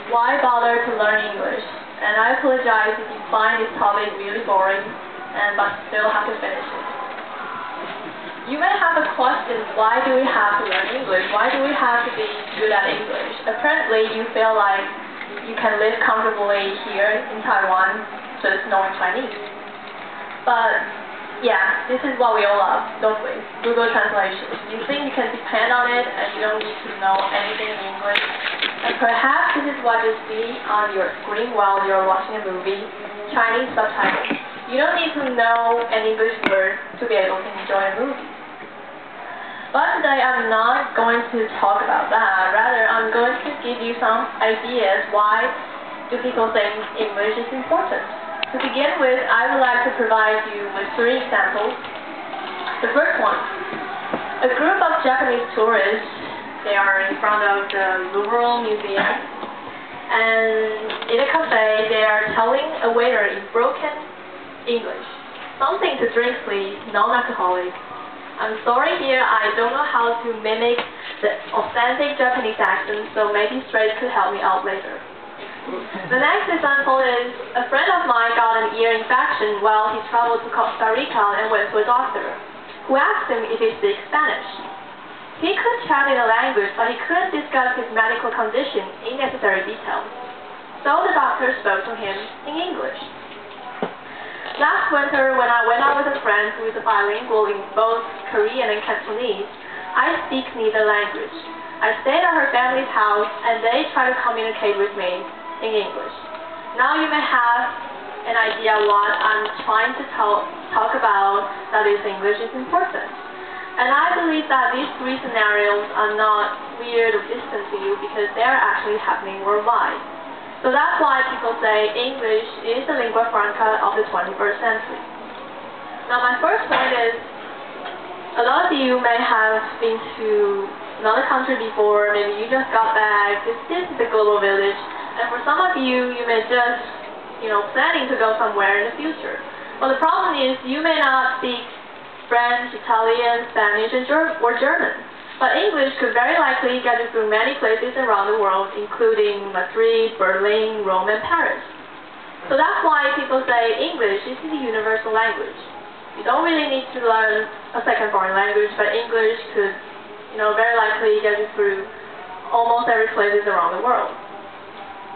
Why bother to learn English? And I apologize if you find this topic really boring, but still have to finish it. You may have a question, why do we have to learn English? Why do we have to be good at English? Apparently, you feel like you can live comfortably here in Taiwan just knowing Chinese. But yeah, this is what we all love, don't we? Google Translation. You think you can depend on it and you don't need to know anything in English. And perhaps this is what you see on your screen while you're watching a movie, Chinese subtitles. You don't need to know an English word to be able to enjoy a movie. But today I'm not going to talk about that. Rather, I'm going to give you some ideas why do people think English is important. To begin with, I would like to provide you with 3 examples. The first one, a group of Japanese tourists, they are in front of the Louvre Museum, and in a cafe, they are telling a waiter in broken English, something to drink please, non-alcoholic. I'm sorry here, I don't know how to mimic the authentic Japanese accent, so maybe Straits could help me out later. The next example is, a friend of mine got an ear infection while he traveled to Costa Rica and went to a doctor, who asked him if he speaks Spanish. He could chat in the language, but he couldn't discuss his medical condition in necessary detail. So the doctor spoke to him in English. Last winter, when I went out with a friend who is bilingual in both Korean and Cantonese, I speak neither language. I stayed at her family's house, and they try to communicate with me in English. Now you may have an idea what I'm trying to talk about, that is, English is important. And I believe that these 3 scenarios are not weird or distant to you because they are actually happening worldwide. So that's why people say English is the lingua franca of the 21st century. Now my first point is, a lot of you may have been to another country before, maybe you just got back. This is the global village, and for some of you, you may just, planning to go somewhere in the future. Well, the problem is you may not speak French, Italian, Spanish, or German, but English could very likely get you through many places around the world, including Madrid, Berlin, Rome, and Paris. So that's why people say English is the universal language. You don't really need to learn a second foreign language, but English could very likely get you through almost every place around the world.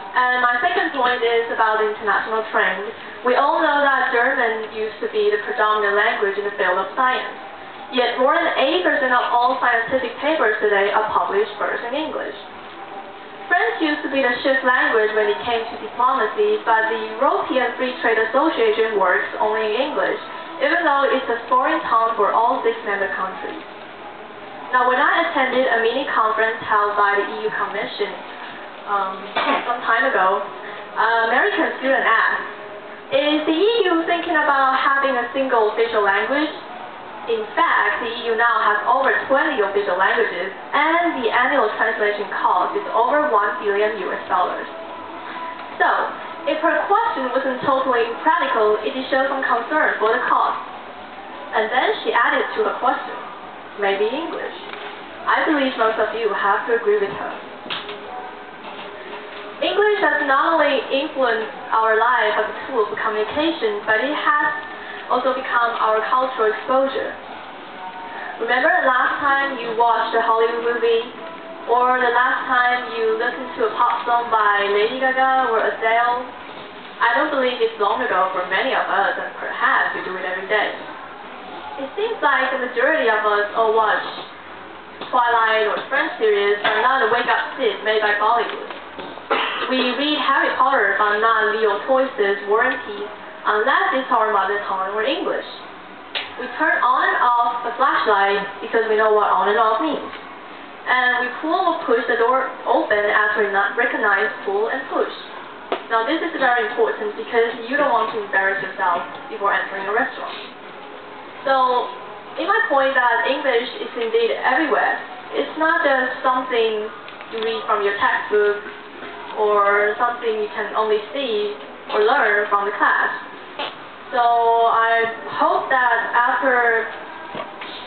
And my second point is about the international trend. We all know that German used to be the predominant language in the field of science. Yet more than 80% of all scientific papers today are published first in English. French used to be the shift language when it came to diplomacy, but the European Free Trade Association works only in English, even though it's a foreign tongue for all 6 member countries. Now, when I attended a mini-conference held by the EU Commission some time ago, an American student asked, is the EU thinking about having a single official language? In fact, the EU now has over 20 official languages, and the annual translation cost is over $1 billion. So, if her question wasn't totally impractical, it shows some concern for the cost. And then she added to her question, maybe English. I believe most of you have to agree with her. English has not only influenced our life as a tool for communication, but it has also become our cultural exposure. Remember the last time you watched a Hollywood movie? Or the last time you listened to a pop song by Lady Gaga or Adele? I don't believe it's long ago for many of us, and perhaps we do it every day. It seems like the majority of us all watch Twilight or French series, but not the wake-up sit made by Bollywood. We read Harry Potter, but not Leo Tolstoy's War and Peace, unless it's our mother tongue or English. We turn on and off the flashlight because we know what on and off means. And we pull or push the door open as we not recognize pull and push. Now this is very important because you don't want to embarrass yourself before entering a restaurant. So, in my point that English is indeed everywhere. It's not just something you read from your textbook or something you can only see or learn from the class. So I hope that after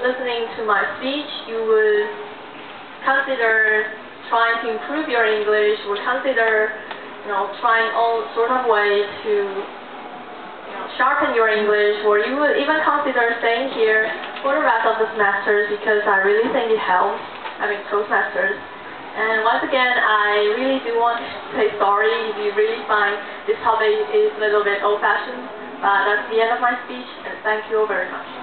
listening to my speech, you would consider trying to improve your English, would consider, trying all sort of ways to, sharpen your English, or you would even consider staying here for the rest of the semesters, because I really think it helps having Toastmasters. And once again, I really do want to say sorry if you really find this topic is a little bit old-fashioned, but that's the end of my speech, and thank you all very much.